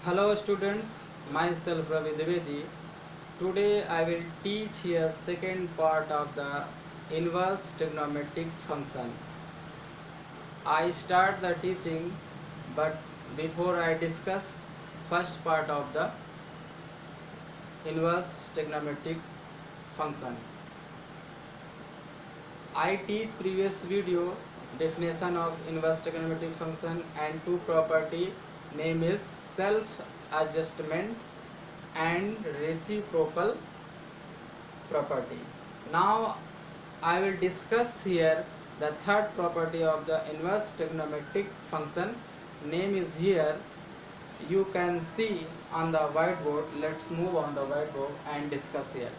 Hello students, myself Ravi Dwivedi. Today I will teach here second part of the inverse trigonometric function. I start the teaching, but before I discuss first part of the inverse trigonometric function, I teach previous video definition of inverse trigonometric function and two property, name is self adjustment and reciprocal property. Now I will discuss here the third property of the inverse trigonometric function. Name is here, you can see on the whiteboard. Let's move on the whiteboard and discuss here.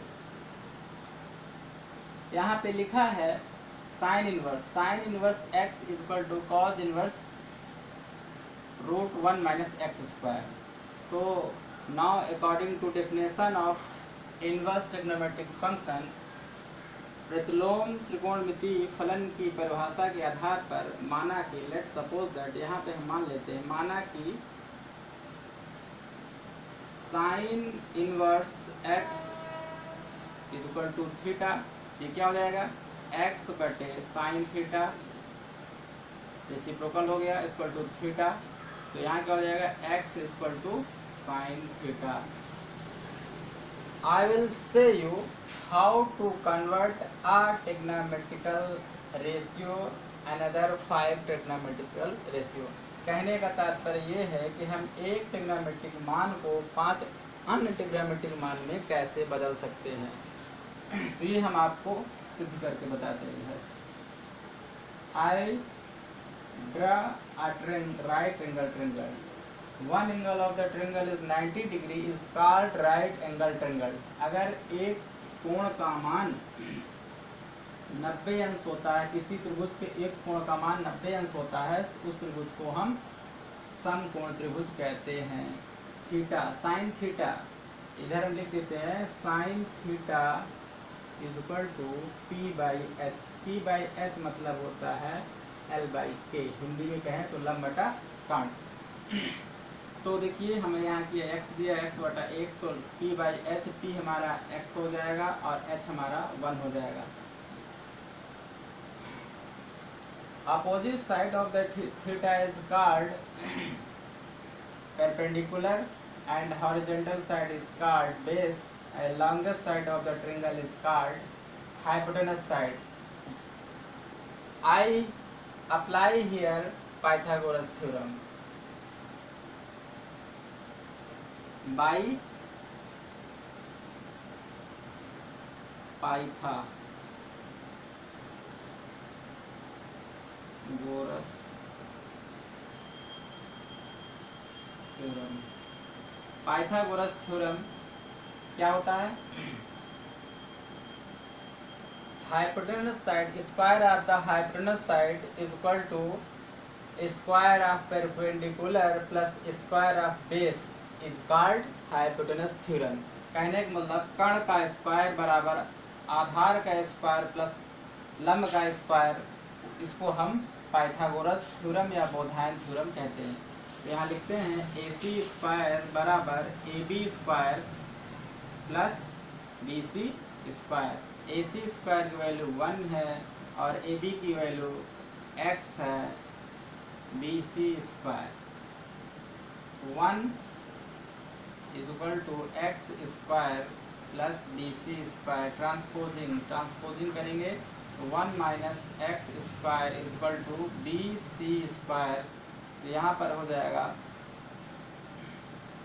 यहाँ पे लिखा है sine inverse x is equal to cos inverse √1 minus x square. तो now according to definition of inverse trigonometric function, प्रतिलोम त्रिकोणमिति फलन की परिभाषा के आधार पर माना कि लेट सपोज दैट, यहाँ पे हम मान लेते हैं, माना कि sine inverse x is equal to theta. ये क्या हो जाएगा, x बटे साइन थीटा, रेसिप्रोकल हो गया, इक्वल टू थीटा. तो यहाँ क्या हो जाएगा, x equal to sine theta. I will say you how to convert a trigonometrical ratio another 5 trigonometrical ratio. कहने का तात्पर्य ये है कि हम एक ट्रिग्नोमेट्रिक मान को 5 अन्य ट्रिग्नोमेट्रिक मान में कैसे बदल सकते हैं. तो ये हम आपको सिद्ध करके बताते हैं. I draw a right angle triangle. One angle of the triangle is 90 degree is called right angle triangle. अगर एक कोण का मान 90 अंश होता है, किसी त्रिभुज के एक कोण का मान 90 अंश होता है, तो उस त्रिभुज को हम समकोण त्रिभुज कहते हैं. थीटा साइन थीटा, इधर हम लिख देते हैं sine theta is equal to P by H. P by H मतलब होता है एल बाई के. हिंदी में कहें तो लंब बटा काट. तो देखिए हमें यहाँ किया x दिया, x बटा 1, तो p बाई एच, p हमारा x हो जाएगा और h हमारा 1 हो जाएगा. Opposite side of the theta is called perpendicular and horizontal side is called base. A longest side of the triangle is called hypotenuse side. I apply here Pythagoras theorem. By Pythagoras theorem. Pythagoras theorem क्या होता है, hypotenuse side, square of the hypotenuse side is equal to square of perpendicular plus square of base is called hypotenuse theorem. कहने का मतलब कर्ण का square बराबर आधार का square plus लंब का स्क्वायर, इसको हम पाइथागोरस थ्योरम या बोधायन थ्योरम कहते हैं. तो यहाँ लिखते हैं ए सी स्क्वायर बराबर A B square plus B C square. A C square की वैल्यू 1 है और ए बी की वैल्यू x है. B C square 1 is equal to x square plus B C square. Transposing करेंगे तो 1 minus x square is equal to B C square. तो यहाँ पर हो जाएगा,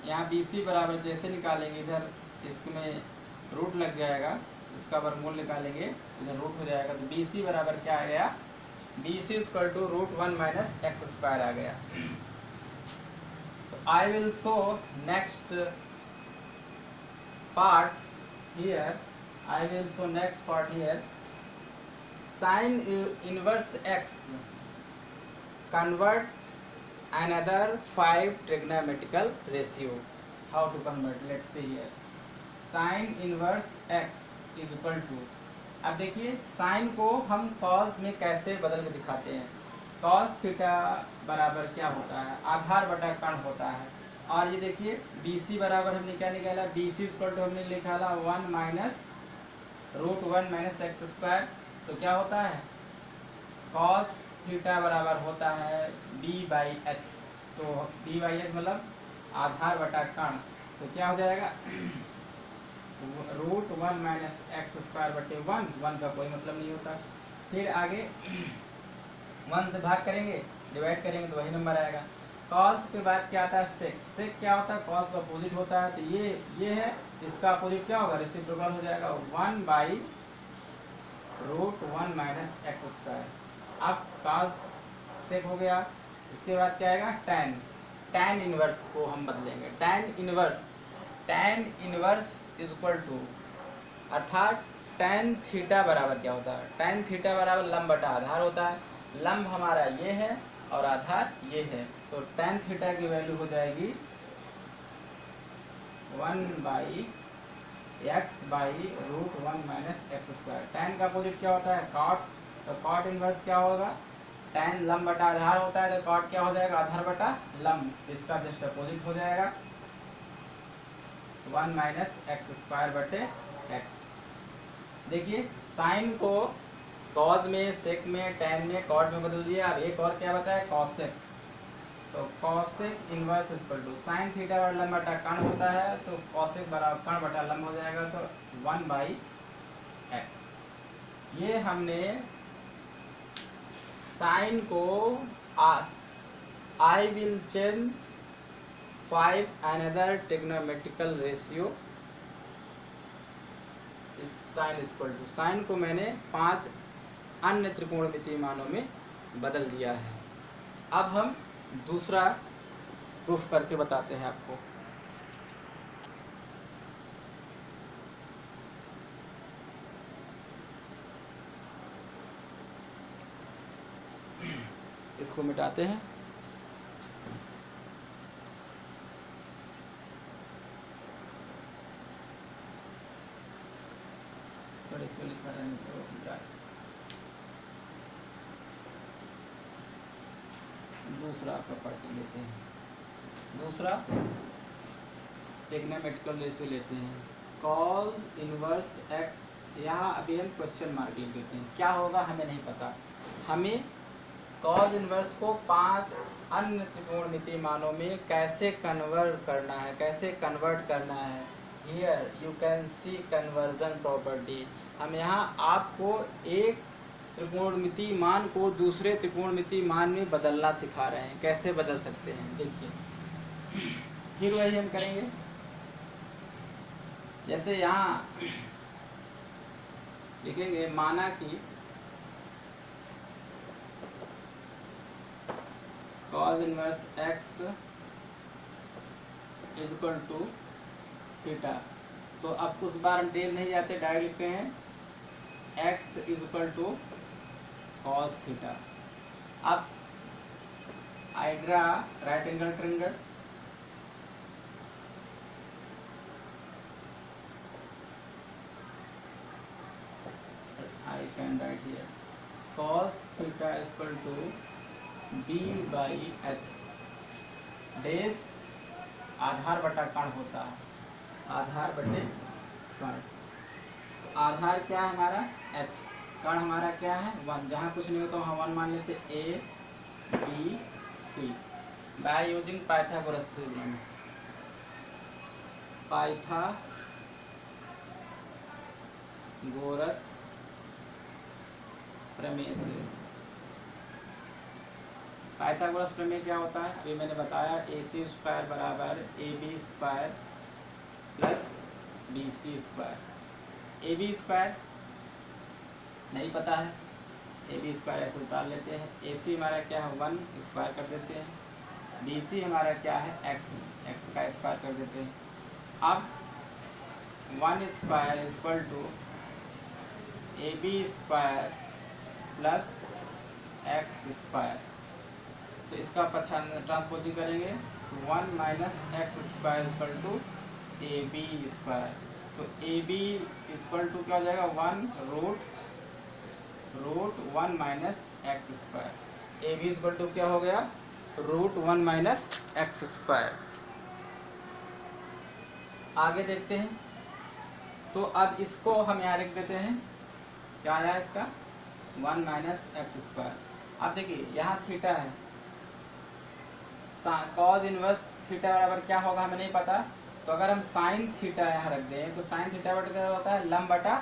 यहाँ बी सी बराबर जैसे निकालेंगे इधर इसमें रूट लग जाएगा, इसका वर्गमूल निकालेंगे इधर रूट हो जाएगा. तो बी सी बराबर क्या आ गया, B C equal to √1 minus x square आ गया. तो I will show next part here. I will show next part here. Sine inverse x convert another 5 trigonometrical ratio. How to convert? Let's see here. Sin inverse x is equal to, अब देखिए sign को हम cos में कैसे बदल के दिखाते हैं. कॉस थीटा बराबर क्या होता है, आधार बटा कर्ण होता है. और ये देखिए बी सी बराबर हमने क्या निकाला, बी सी इक्वल टू हमने निकाला 1 minus root 1 minus x square. तो क्या होता है, कॉस थीटा बराबर होता है बी बाई एच। तो बी बाई एच मतलब आधार बटा कण, तो क्या हो जाएगा रूट 1 माइनस एक्स स्क्वायर बटे 1 का कोई मतलब नहीं होता। फिर आगे 1 से भाग करेंगे, डिवाइड करेंगे तो वही नंबर आएगा। कॉस के बाद क्या आता है सेक, सेक क्या होता है, कॉस का अपोजिट होता है। तो ये है, इसका अपोजिट क्या होगा, रेसिप्रोकल हो जाएगा 1 by root 1 minus x square. अब कॉस सेक हो गया, इसके बाद क्या आएगा टैन, टैन इनवर्स को हम बदलेंगे, tan inverse, tan inverse is equal to, अर्थात टैन थीटा बराबर क्या होता है, टैन थीटा बराबर लंब बटा आधार होता है। लंब हमारा ये है और आधार ये है, तो टैन थीटा की वैल्यू हो जाएगी 1 by x by root 1 minus x square. Tan का अपोजिट क्या होता है कॉट, तो कॉट इनवर्स क्या होगा, टैन लंब बटा आधार होता है, तो कॉट क्या हो जाएगा आधार बटा लंब, इसका जस्ट अपोजिट हो जाएगा 1 माइनस एक्स स्क्वायर बटे एक्स। देखिए साइन को कॉज में, सेक में, टैन में, कॉट में बदल दिया। अब एक और क्या बचा है कॉसेक, तो cosec inverse equal to sine theta बटा लंब बटा कण होता है, तो कॉसेक बराबर कण बटा लंब हो जाएगा, तो 1 बाई एक्स। ये हमने साइन को I will change 5 another trigonometrical ratio sine equal to, sine को मैंने 5 अन्य त्रिकोणमितीय मानों में बदल दिया है। अब हम दूसरा प्रूफ करके बताते हैं आपको। इसको मिटाते हैं, इसको लिखा रहने तो मिटा। दूसरा प्रॉपर्टी लेते हैं, दूसरा ट्रिग्नोमेट्रिकल रेशियो लेते हैं, कॉज इनवर्स एक्स। यहाँ अभी हम क्वेश्चन मार्क लिख देते हैं, क्या होगा हमें नहीं पता। हमें कॉज इनवर्स को 5 अन्य त्रिकोणमितीय मानों में कैसे कन्वर्ट करना है, कैसे कन्वर्ट करना है। Here you can see conversion property. हम यहाँ आपको एक त्रिकोणमितीय मान को दूसरे त्रिकोणमितीय मान में बदलना सिखा रहे हैं, कैसे बदल सकते हैं देखिए। फिर वही हम करेंगे, जैसे यहाँ लिखेंगे माना कि cos inverse x is equal to theta. तो अब उस बार हम डेल नहीं जाते, डायरेक्ट लिखते हैं x is equal to cos theta. अब I draw right angle triangle, I can write here cos theta is equal to b by h। डेस आधार बटा कण होता है, आधार बटे कण। आधार क्या है हमारा h, कण हमारा क्या है 1। जहाँ कुछ नहीं होता वहाँ 1 मान लेते, a b c by using Pythagoras theorem, Pythagoras प्रमेय से। पाइथागोरस प्रमेय क्या होता है अभी मैंने बताया, AC स्क्वायर बराबर AB square plus BC square. AB square नहीं पता है, AB स्क्वायर ऐसे उतार लेते हैं। AC हमारा क्या है 1 स्क्वायर कर देते हैं, BC हमारा क्या है x का स्क्वायर कर देते हैं। अब 1 square is equal to AB square plus x square. तो इसका ट्रांसपोजिंग करेंगे, 1 minus x square equal to A B square. तो ए बी इक्वल टू क्या हो जाएगा 1 root 1 minus x square. A B equal to क्या हो गया रूट 1 माइनस एक्स स्क्वायर। आगे देखते हैं। तो अब इसको हम यहाँ लिख देते हैं, क्या आया इसका 1 माइनस एक्स स्क्वायर। अब देखिए यहाँ थीटा है, कॉज इनवर्स थीटा बराबर क्या होगा हमें नहीं पता, तो अगर हम साइन थीटा यहाँ रख दें तो साइन थीटा बराबर क्या होता है लंब बटा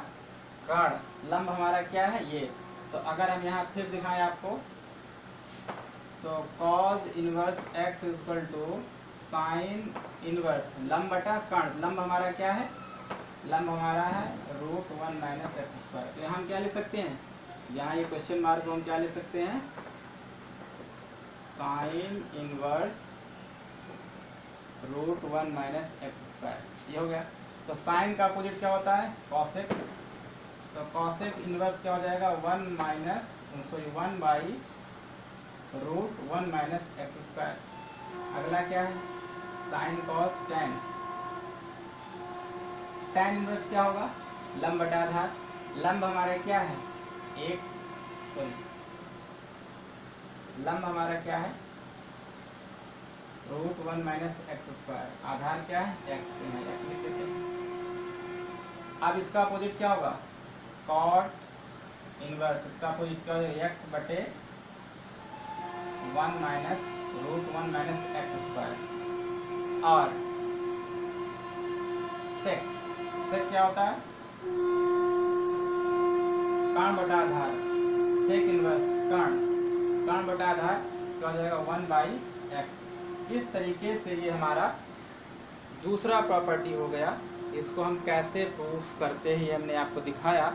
कर्ण। लंब हमारा क्या है ये, तो अगर हम यहाँ फिर दिखाएं आपको, तो cos inverse x equal to sine inverse लंब बटा कर्ण। लंब हमारा क्या है, लंब हमारा है √1 माइनस एक्स स्क्वायर। तो यहाँ हम क्या लिख सकते हैं, यहाँ ये क्वेश्चन मार्क को हम क्या लिख सकते हैं, sine inverse √1 minus x square. ये हो गया। तो साइन का अपोजिट क्या होता है कॉसेक, तो कॉसेक इनवर्स क्या हो जाएगा 1 बाई √1 माइनस एक्स स्क्वायर। अगला क्या है sine cos tan. Tan inverse क्या होगा लंब बटा आधार। लंब हमारा क्या है लंब हमारा क्या है √1 माइनस एक्स स्क्वायर। आधार क्या है एक्स, एक्स लिख देते हैं। अब इसका अपोजिट क्या होगा कॉट इनवर्स, इसका अपोजिट क्या होगा एक्स बटे 1 माइनस √1 माइनस एक्स स्क्वायर। और सेक, सेक क्या होता है कर्ण बटा आधार, सेक इनवर्स कर्ण, कर्ण बटा आधार क्या हो जाएगा 1 बाई एक्स। इस तरीके से ये हमारा दूसरा प्रॉपर्टी हो गया। इसको हम कैसे प्रूफ करते हैं ये हमने आपको दिखाया।